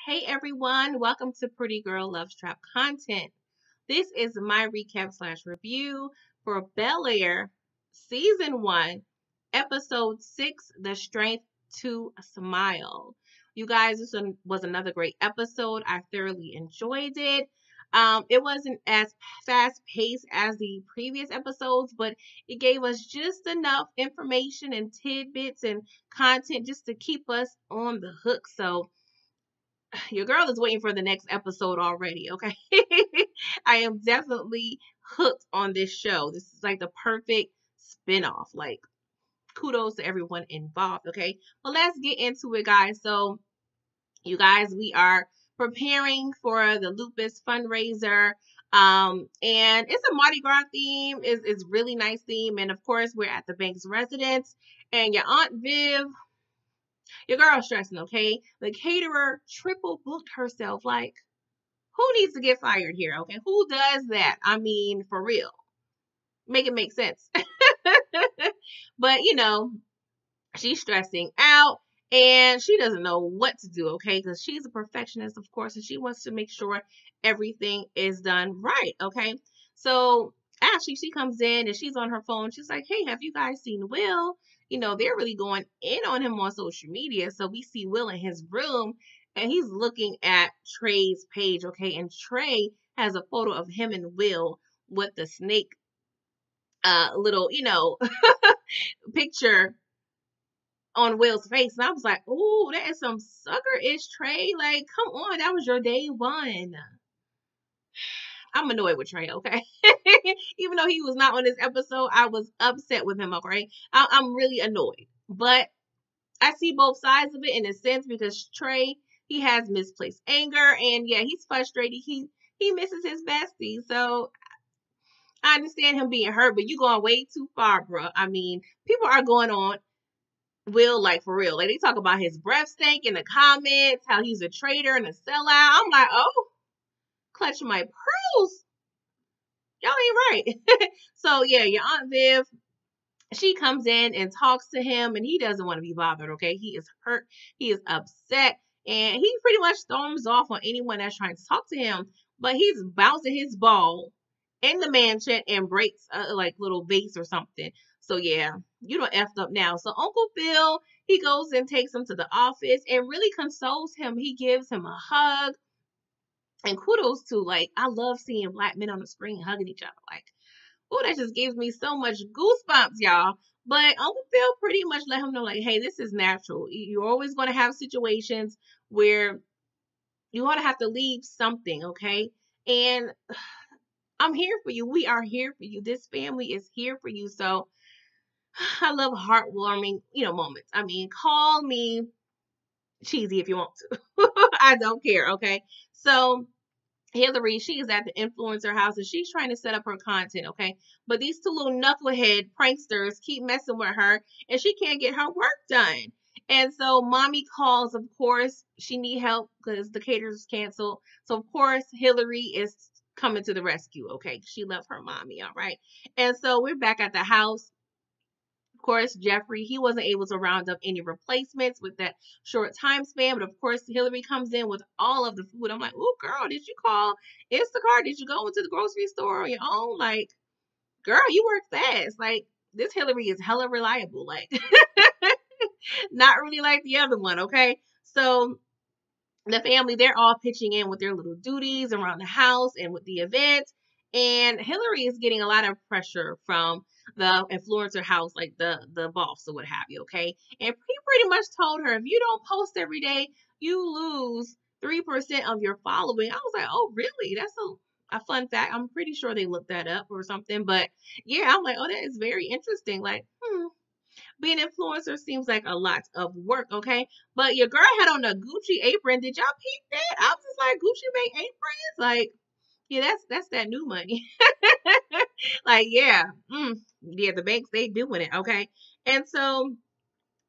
Hey everyone, welcome to Pretty Girl Love Trap content. This is my recap slash review for Bel Air Season 1, Episode 6, The Strength to Smile. You guys, was another great episode. I thoroughly enjoyed it. It wasn't as fast paced as the previous episodes, but it gave us just enough information and tidbits and content just to keep us on the hook. So, your girl is waiting for the next episode already, okay? I am definitely hooked on this show. This is like the perfect spin-off. Like, kudos to everyone involved, okay? Well, let's get into it, guys. So, you guys, we are preparing for the lupus fundraiser. And it's a Mardi Gras theme. It's really nice theme. And of course, we're at the bank's residence. And your Aunt Viv, your girl's stressing, okay? The caterer triple booked herself. Like, who needs to get fired here, okay? Who does that? I mean, for real. Make it make sense. But, she's stressing out and she doesn't know what to do, okay? Because she's a perfectionist, of course, and she wants to make sure everything is done right, okay? So Ashley, she comes in and she's on her phone. She's like, hey, have you guys seen Will? They're really going in on him on social media. So we see Will in his room and he's looking at Trey's page, okay? And Trey has a photo of him and Will with the snake little, picture on Will's face. And I was like, oh, that is some sucker-ish Trey. Like, come on, that was your day one. I'm annoyed with Trey, okay? Even though he was not on this episode, I was upset with him, okay? I'm really annoyed. But I see both sides of it in a sense because Trey, he has misplaced anger. And yeah, he's frustrated. He misses his bestie. So I understand him being hurt, but you going way too far, bro. I mean, people are going on Will, like, for real. Like, they talk about his breath stink in the comments, how he's a traitor and a sellout. I'm like, oh, clutching my pearls. Y'all ain't right. So, yeah, your Aunt Viv, she comes in and talks to him, and he doesn't want to be bothered, okay? He is hurt. He is upset. And he pretty much storms off on anyone that's trying to talk to him. But he's bouncing his ball in the mansion and breaks like little vase or something. So yeah, you don't effed up now. So Uncle Phil, he goes and takes him to the office and really consoles him. He gives him a hug. And kudos to, like, I love seeing black men on the screen hugging each other. Like, oh, that just gives me so much goosebumps, y'all. But Uncle Phil pretty much let him know, like, hey, this is natural. You're always going to have situations where you want to have to leave something, okay? And I'm here for you. We are here for you. This family is here for you. So I love heartwarming, moments. I mean, call me cheesy if you want to. I don't care, okay? So Hillary, she is at the influencer house and she's trying to set up her content, okay? But these two little knucklehead pranksters keep messing with her and she can't get her work done. And so mommy calls, of course, she need help because the caterer's canceled. So of course, Hillary is coming to the rescue, okay? She left her mommy, all right? And so we're back at the house. Of course, Jeffrey, he wasn't able to round up any replacements with that short time span. But of course, Hillary comes in with all of the food. I'm like, oh, girl, did you call Instacart? Did you go into the grocery store on your own? Like, girl, you work fast. Like, this Hillary is hella reliable. Like, not really like the other one, okay? So the family, they're all pitching in with their little duties around the house and with the event. And Hillary is getting a lot of pressure from the influencer house, like the boss or what have you, okay? And he pretty much told her, if you don't post every day, you lose 3% of your following. I was like, oh, really? That's a fun fact. I'm pretty sure they looked that up or something. But yeah, I'm like, oh, that is very interesting. Like, being an influencer seems like a lot of work, okay? But your girl had on a Gucci apron. Did y'all peep that? I was just like, Gucci make aprons? Like, yeah, that's that new money. Like, yeah, yeah, the banks, they doing it, okay? And so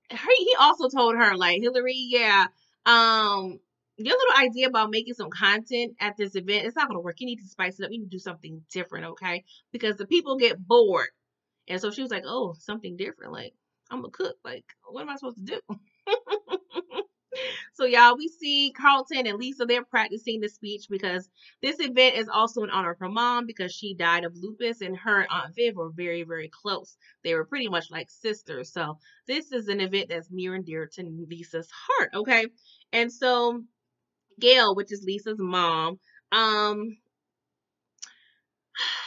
he also told her, like, Hillary, yeah, your little idea about making some content at this event, it's not gonna work. You need to spice it up. You need to do something different, okay? Because the people get bored. And so she was like, oh, something different. Like, I'm a cook. Like, what am I supposed to do? So y'all, we see Carlton and Lisa, they're practicing the speech because this event is also in honor of her mom because she died of lupus and her and Aunt Viv were very, very close. They were pretty much like sisters. So this is an event that's near and dear to Lisa's heart, okay? And so Gail, which is Lisa's mom, um,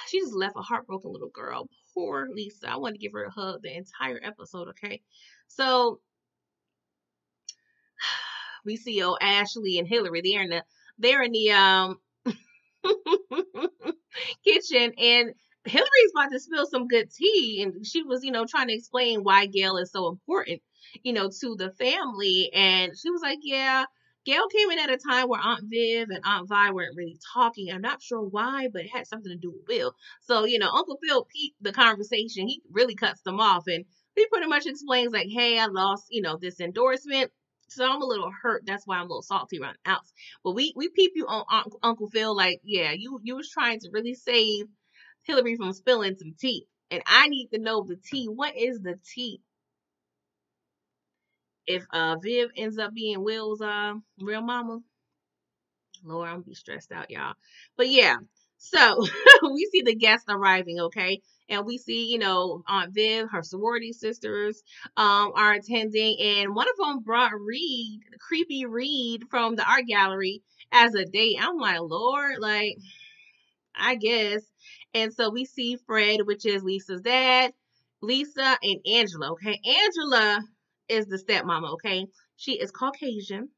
she just left a heartbroken little girl. Poor Lisa. I wanted to give her a hug the entire episode, okay? So we see Ashley and Hillary. They're in the kitchen, and Hillary's about to spill some good tea, and she was, trying to explain why Gail is so important, to the family. And she was like, yeah, Gail came in at a time where Aunt Viv and Aunt Vi weren't really talking. I'm not sure why, but it had something to do with Will. So, Uncle Phil peeped the conversation. He really cuts them off, and he pretty much explains like, hey, I lost, this endorsement. So I'm a little hurt. That's why I'm a little salty around the house. But we peep you on Uncle Phil, like, yeah, you was trying to really save Hillary from spilling some tea. And I need to know the tea. What is the tea? If Viv ends up being Will's real mama, Lord, I'm gonna be stressed out, y'all. But yeah, so we see the guests arriving, okay? And we see, Aunt Viv, her sorority sisters, are attending, and one of them brought Reed, creepy Reed from the art gallery, as a date. I'm like, Lord, like, I guess. And so we see Fred, which is Lisa's dad, Lisa and Angela, okay? Angela is the stepmama, okay? She is Caucasian.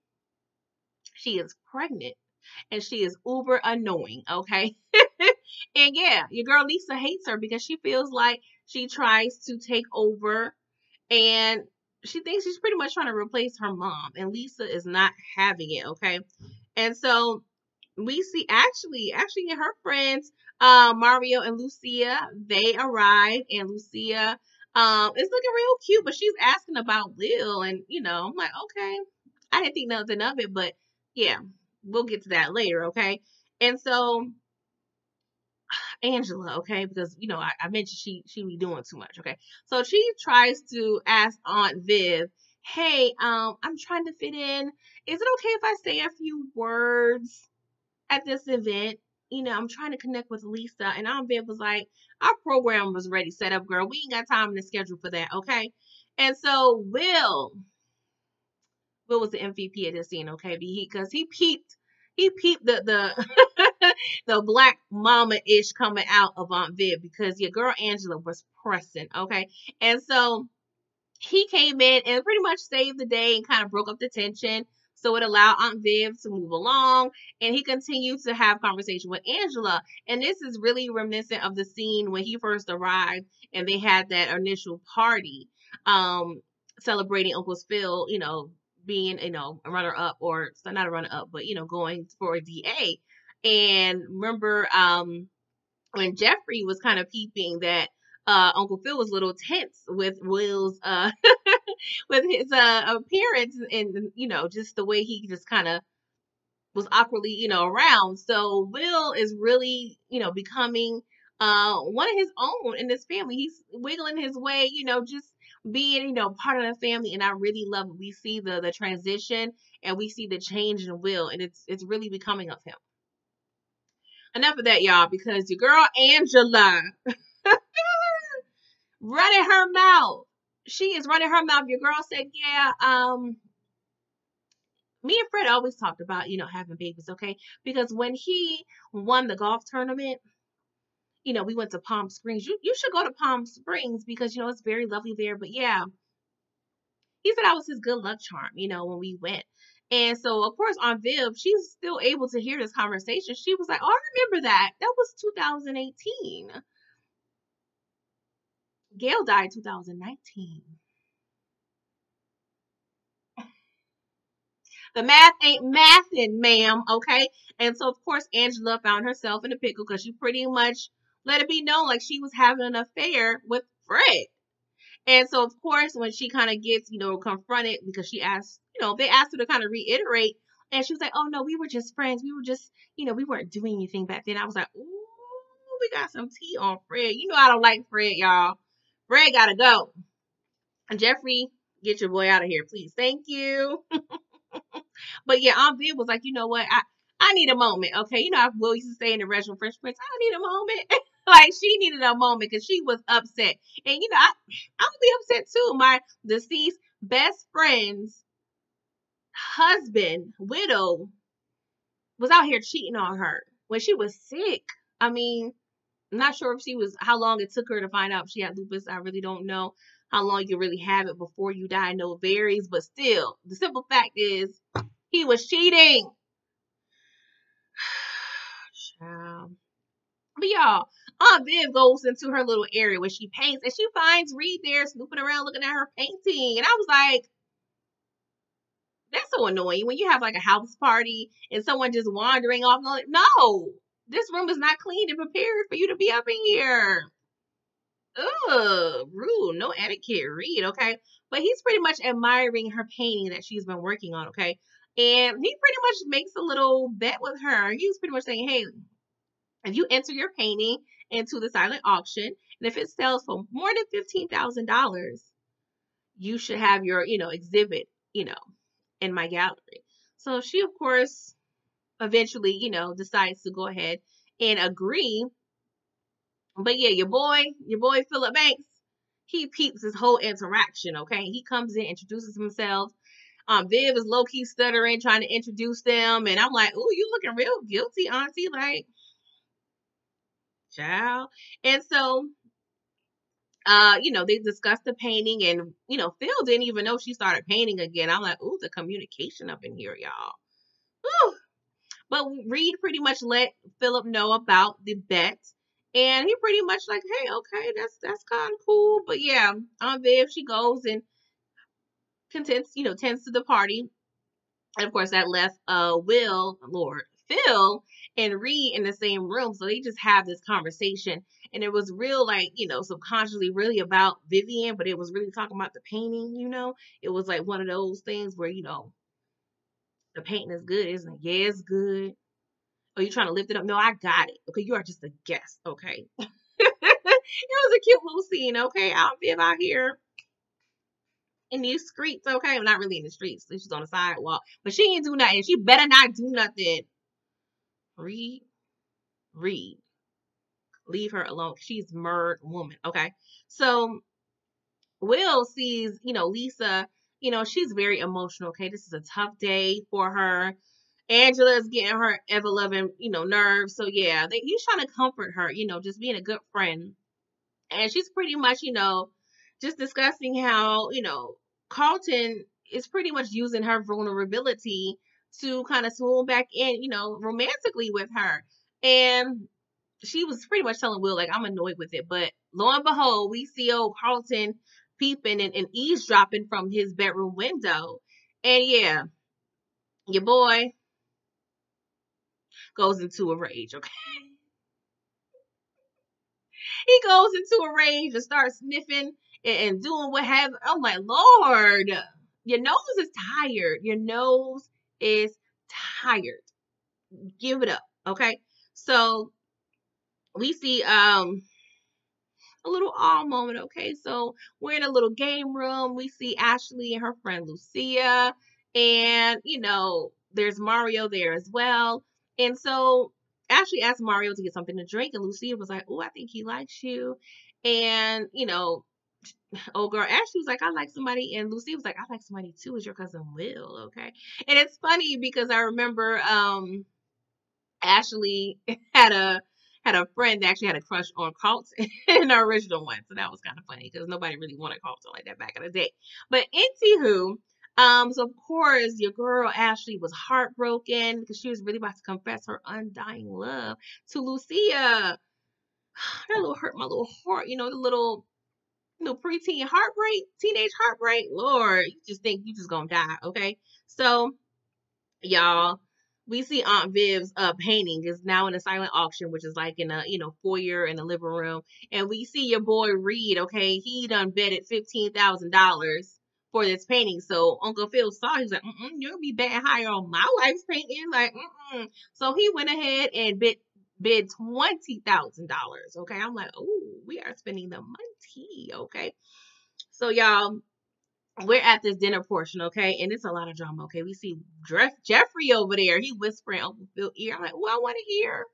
She is pregnant and she is uber annoying, okay? And yeah, your girl Lisa hates her because she feels like she tries to take over and she thinks she's pretty much trying to replace her mom, and Lisa is not having it, okay? And so we see actually her friends, Mario and Lucia, they arrive, and Lucia is looking real cute, but she's asking about Will, and I'm like, okay, I didn't think nothing of it, but yeah, we'll get to that later, okay? And so Angela, okay, because I mentioned she be doing too much, okay? So she tries to ask Aunt Viv, hey, I'm trying to fit in. Is it okay if I say a few words at this event? I'm trying to connect with Lisa, and Aunt Viv was like, our program was ready, set up, girl. We ain't got time to schedule for that, okay? And so Will was the MVP of this scene, okay? Because he peeped the the black mama ish coming out of Aunt Viv because your girl Angela was pressing, okay? And so he came in and pretty much saved the day and kind of broke up the tension. So it allowed Aunt Viv to move along, and he continued to have conversation with Angela. And this is really reminiscent of the scene when he first arrived and they had that initial party, celebrating Uncle Phil, being, a runner up, or so not a runner up, but going for a DA. And remember, when Jeffrey was kind of peeping that Uncle Phil was a little tense with Will's with his appearance, and just the way he just kind of was awkwardly around. So Will is really becoming one of his own in this family. He's wiggling his way, just being part of the family, and I really love it. We see the transition, and we see the change in Will, and it's really becoming of him. Enough of that, y'all, because your girl Angela running her mouth. She is running her mouth. Your girl said, yeah, me and Fred always talked about, having babies, okay? Because when he won the golf tournament, we went to Palm Springs. You should go to Palm Springs because, it's very lovely there. But yeah, he said I was his good luck charm, when we went. And so, of course, on Viv, she's still able to hear this conversation. She was like, oh, I remember that. That was 2018. Gail died 2019. The math ain't mathing, ma'am, okay? And so, of course, Angela found herself in a pickle because she pretty much let it be known like she was having an affair with Fred. And so, of course, when she kind of gets, confronted because she asked, they asked her to kind of reiterate. And she was like, oh, no, we were just friends. We were just, we weren't doing anything back then. I was like, ooh, we got some tea on Fred. I don't like Fred, y'all. Fred got to go. And Jeffrey, get your boy out of here, please. Thank you. But yeah, Aunt Viv was like, you know what? I need a moment. Okay. You know, I Will used to say in the Reginald Fresh Prince, I need a moment. Like she needed a moment because she was upset. And you know, I would be upset too. My deceased best friend's husband, widow, was out here cheating on her when she was sick. I mean, I'm not sure if she was how long it took her to find out if she had lupus. I really don't know how long you really have it before you die. No, it varies, but still, the simple fact is he was cheating. Child. But y'all, Aunt Viv goes into her little area where she paints and she finds Reed there snooping around looking at her painting. And I was like, that's so annoying when you have like a house party and someone just wandering off. Like, no, this room is not clean and prepared for you to be up in here. Ugh, rude. No etiquette, Reed, okay? But he's pretty much admiring her painting that she's been working on, okay? And he pretty much makes a little bet with her. He's pretty much saying, hey, if you enter your painting into the silent auction, and if it sells for more than $15,000, you should have your, exhibit, in my gallery. So she, of course, eventually, decides to go ahead and agree. But yeah, your boy Philip Banks, he peeps this whole interaction, okay? He comes in, introduces himself. Viv is low-key stuttering, trying to introduce them, and I'm like, "Ooh, you looking real guilty, auntie, like, child." And so, they discussed the painting, and Phil didn't even know she started painting again. I'm like, "Ooh, the communication up in here, y'all." Whew. But Reed pretty much let Philip know about the bet. And he pretty much like, hey, okay, that's kind of cool. But yeah, Aunt Viv, she goes and tends to the party. And of course that left Phil and Reed in the same room. So they just have this conversation. And it was real like, subconsciously really about Vivian, but it was really talking about the painting. It was like one of those things where, the painting is good, isn't it? Yeah, it's good. Are you trying to lift it up? No, I got it. Okay, you are just a guest. Okay. It was a cute little scene. Okay, I'll be out here in these streets. Okay, I'm not really in the streets. She's on the sidewalk, but she ain't do nothing. She better not do nothing. Read, read. Leave her alone. She's murd woman. Okay, so Will sees, Lisa. She's very emotional. Okay, this is a tough day for her. Angela's getting her ever loving, nerves. So yeah, he's trying to comfort her, just being a good friend. And she's pretty much, just discussing how, Carlton is pretty much using her vulnerability to kind of swoon back in, romantically with her. And she was pretty much telling Will, like, I'm annoyed with it. But lo and behold, we see old Carlton peeping and eavesdropping from his bedroom window. And yeah, your boy goes into a rage, okay? He goes into a rage and starts sniffing and doing what have. Oh my Lord. Your nose is tired. Your nose is tired. Give it up. Okay. So we see a little awe moment. Okay. So we're in a little game room. We see Ashley and her friend Lucia. And there's Mario there as well. And so Ashley asked Mario to get something to drink, and Lucia was like, "Oh, I think he likes you." And oh girl, Ashley was like, "I like somebody," and Lucia was like, "I like somebody too. Is your cousin Will?" Okay, and it's funny because I remember Ashley had a friend that actually had a crush on Carlton in the original one, so that was kind of funny because nobody really wanted Carlton like that back in the day. But anywho, so of course your girl Ashley was heartbroken because she was really about to confess her undying love to Lucia. That little hurt my little heart, the little preteen heartbreak, teenage heartbreak. Lord, you just think you just gonna die, okay? So y'all, we see Aunt Viv's painting is now in a silent auction, which is like in a foyer in the living room, and we see your boy Reed. Okay, he done betted $15,000 for this painting. So Uncle Phil saw, he was like, "You'll be betting higher on my wife's painting." Like, so he went ahead and bid $20,000. Okay, I'm like, oh, we are spending the money. Okay, so y'all, we're at this dinner portion, okay, and it's a lot of drama, okay. We see Jeffrey over there. He whispering Uncle Phil's ear. I'm like, oh, I want to hear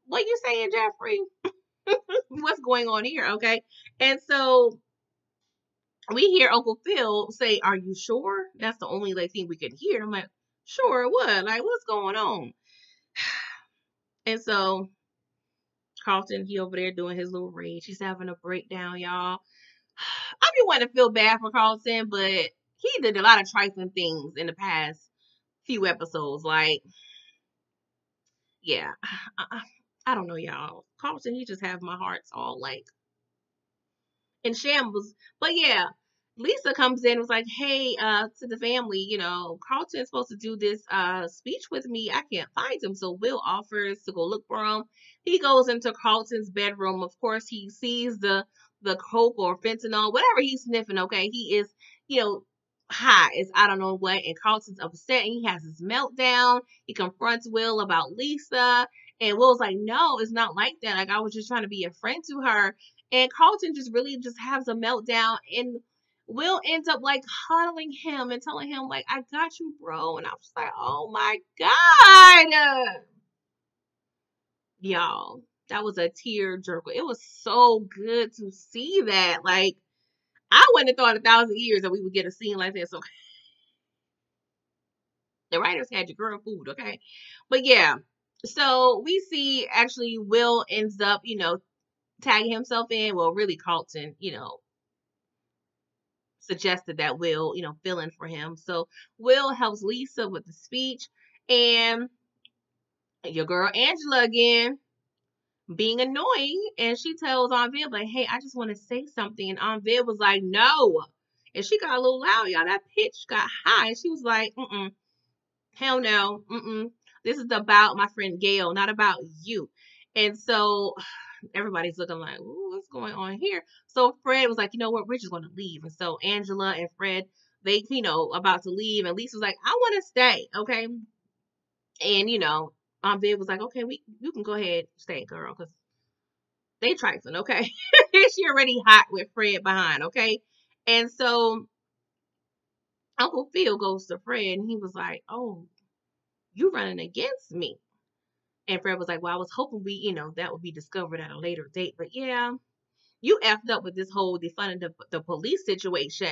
what you saying, Jeffrey. What's going on here, okay? And so we hear Uncle Phil say, "Are you sure?" That's the only like thing we could hear. I'm like, "Sure, what? Like, what's going on?" And so Carlton, he over there doing his little rage. He's having a breakdown, y'all. I be wanting to feel bad for Carlton, but he did a lot of trifling things in the past few episodes. Like, yeah, I don't know, y'all. Carlton, he just have my hearts all like in shambles. But yeah, Lisa comes in and was like, hey, to the family, Carlton's supposed to do this speech with me. I can't find him. So Will offers to go look for him. He goes into Carlton's bedroom. Of course, he sees the coke or fentanyl, whatever he's sniffing, okay. He is, high as I don't know what, and Carlton's upset and he has his meltdown. He confronts Will about Lisa. And Will's like, no, it's not like that. Like, I was just trying to be a friend to her. And Carlton just really just has a meltdown, and Will ends up like huddling him and telling him like, I got you, bro. And I was like, oh my God. Y'all, that was a tear jerker. It was so good to see that. Like, I wouldn't have thought 1,000 years that we would get a scene like this. So the writers had your girl food, okay? But yeah. So we see actually Will ends up, tagging himself in. Well, really Carlton, suggested that Will, fill in for him. So Will helps Lisa with the speech, and your girl Angela again being annoying, and she tells Aunt Viv like, "Hey, I just want to say something," and Aunt Viv was like, "No," and she got a little loud, y'all. That pitch got high, and she was like, hell no, this is about my friend Gail, not about you." And so everybody's looking like, ooh, what's going on here? So Fred was like, you know what, we're just going to leave. And so Angela and Fred, they, about to leave. And Lisa was like, I want to stay, okay? And, Aunt Viv was like, okay, you can go ahead, stay, girl, because they trifling, okay? She already hot with Fred behind, okay? And so Uncle Phil goes to Fred, and he was like, oh, you running against me. And Fred was like, well, I was hoping that would be discovered at a later date. But yeah, you effed up with this whole defunding the police situation.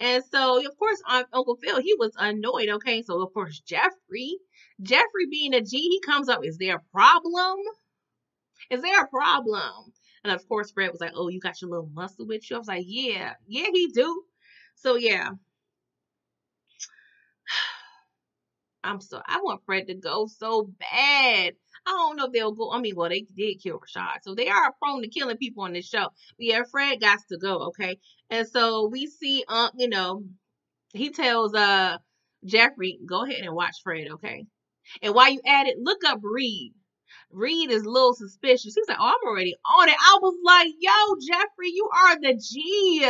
And so, of course, Uncle Phil, he was annoyed, okay? So, of course, Jeffrey being a G, he comes up, is there a problem? Is there a problem? And, of course, Fred was like, oh, you got your little muscle with you? I was like, yeah, he do. So, yeah. I want Fred to go so bad. I don't know if they'll go. I mean, well, they did kill Rashad, so they are prone to killing people on this show. But yeah, Fred got to go, okay? And so we see, he tells Jeffrey, go ahead and watch Fred, okay? And while you at it, look up Reed. Reed is a little suspicious. He's like, oh, I'm already on it. I was like, yo, Jeffrey, you are the G.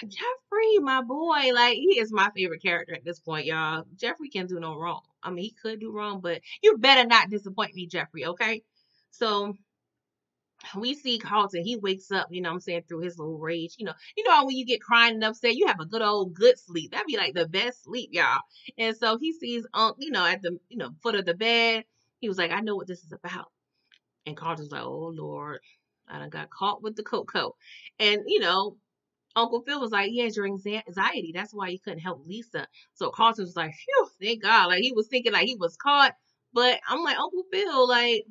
Jeffrey, my boy, like, he is my favorite character at this point, y'all. Jeffrey can do no wrong. I mean, he could do wrong, but you better not disappoint me, Jeffrey, okay? So we see Carlton, he wakes up, you know what I'm saying, through his little rage. How when you get crying and upset, you have a good sleep. That'd be like the best sleep, y'all. And so he sees at the foot of the bed. He was like, I know what this is about. And Carlton's like, oh Lord, I done got caught with the cocoa. And Uncle Phil was like, he has your anxiety. That's why you couldn't help Lisa. So Carlton was like, phew, thank God. Like, he was thinking like he was caught. But I'm like, Uncle Phil, like,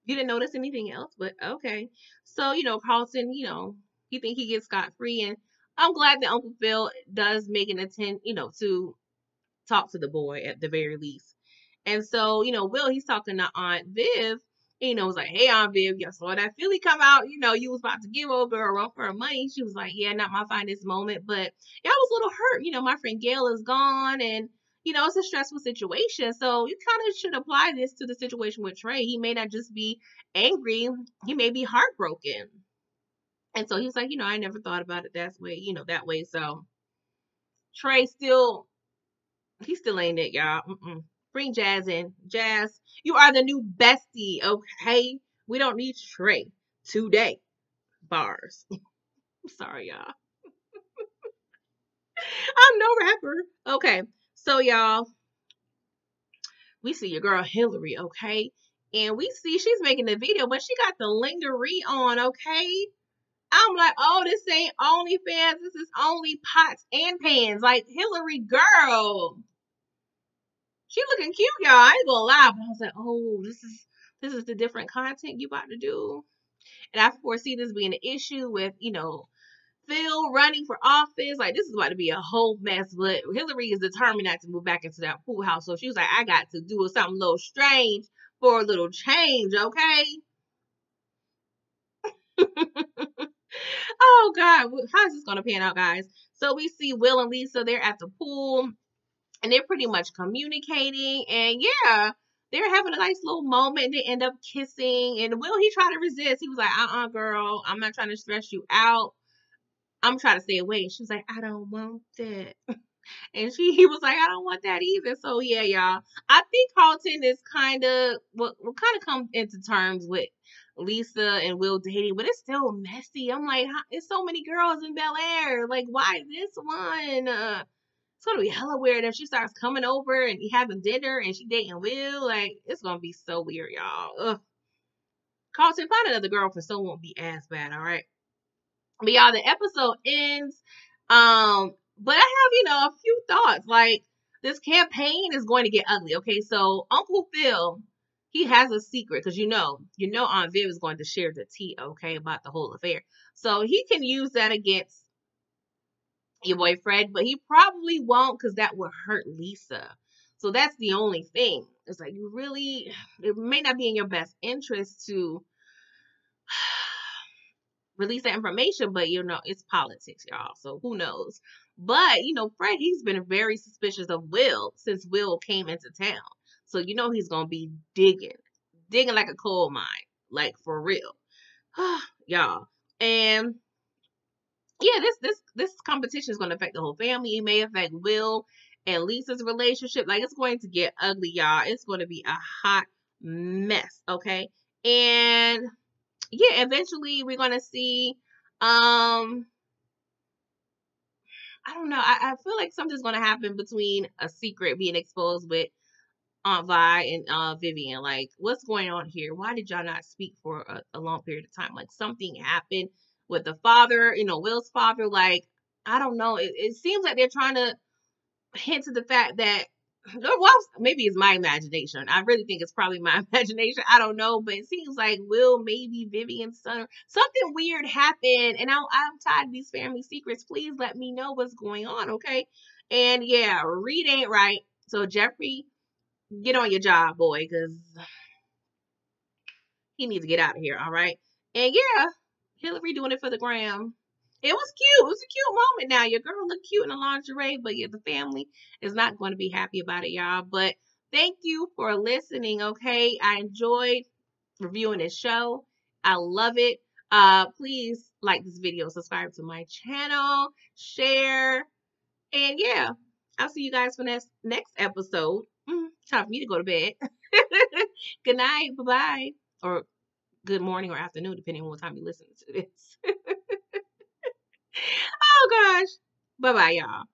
you didn't notice anything else? But okay. So, Carlton, he think he gets scot-free. And I'm glad that Uncle Phil does make an attempt, to talk to the boy at the very least. And so, Will, he's talking to Aunt Viv. Was like, hey, Aunt Viv, you saw that Philly come out. You was about to give old girl a run for her money. She was like, yeah, not my finest moment. But yeah, I was a little hurt. My friend Gail is gone. And, it's a stressful situation. So you kind of should apply this to the situation with Trey. He may not just be angry. He may be heartbroken. And so he was like, I never thought about it that way. So Trey he still ain't it, y'all. Bring Jazz in. Jazz, you are the new bestie, okay? We don't need Trey today. Bars. I'm sorry, y'all. I'm no rapper. Okay. So y'all, we see your girl Hillary, okay? And we see she's making the video, but she got the lingerie on, okay? I'm like, oh, this ain't OnlyFans. This is only pots and pans. Like, Hillary, girl. She looking cute, y'all. I ain't gonna lie. But I was like, oh, this is the different content you about to do. And I foresee this being an issue with, Phil running for office. Like, this is about to be a whole mess. But Hillary is determined not to move back into that pool house. So she was like, I got to do something a little strange for a little change, okay? Oh God, how's this gonna pan out, guys? So we see Will and Lisa, they're at the pool and they're pretty much communicating, and yeah, they're having a nice little moment. They end up kissing, and Will, he tried to resist. He was like, girl, I'm not trying to stress you out. I'm trying to stay away. She was like, I don't want that. And he was like, I don't want that either. So yeah, y'all. I think Carlton is kind of will kind of come into terms with Lisa and Will dating, but it's still messy. I'm like, it's so many girls in Bel Air. Like, why this one? It's gonna be hella weird if she starts coming over and having dinner and she dating Will. Like, it's gonna be so weird, y'all. Ugh. Carlton, find another girlfriend so it won't be as bad, all right? But y'all, the episode ends. But I have, a few thoughts. Like, this campaign is going to get ugly. Okay, so Uncle Phil, he has a secret because Aunt Viv is going to share the tea, okay, about the whole affair. So he can use that against your boyfriend, but he probably won't because that would hurt Lisa. So that's the only thing. It's like it may not be in your best interest to release that information, but it's politics, y'all. So who knows? But Fred, he's been very suspicious of Will since Will came into town. So he's gonna be digging like a coal mine, like for real, y'all. And yeah, this competition is gonna affect the whole family. It may affect Will and Lisa's relationship. Like, it's going to get ugly, y'all. It's going to be a hot mess, okay? And yeah, eventually we're gonna see. I don't know. I feel like something's gonna happen between a secret being exposed with Aunt Vi and Vivian. Like, what's going on here? Why did y'all not speak for a long period of time? Like, something happened with the father, Will's father. Like, I don't know. It seems like they're trying to hint to the fact that, well, maybe it's my imagination. I really think it's probably my imagination. I don't know, but it seems like Will, maybe Vivian's son, something weird happened, and I'm tired of these family secrets. Please let me know what's going on, okay? And yeah, Reed ain't right. So Jeffrey, get on your job, boy, because he needs to get out of here, all right? And yeah, Hillary doing it for the gram. It was cute. It was a cute moment now. Your girl looked cute in the lingerie, but yeah, the family is not going to be happy about it, y'all. But thank you for listening, okay? I enjoyed reviewing this show. I love it. Please like this video, subscribe to my channel, share, and yeah, I'll see you guys for next episode. Time for me to go to bed. Good night. Bye-bye. Or good morning or afternoon, depending on what time you listen to this. Oh gosh. Bye bye, y'all.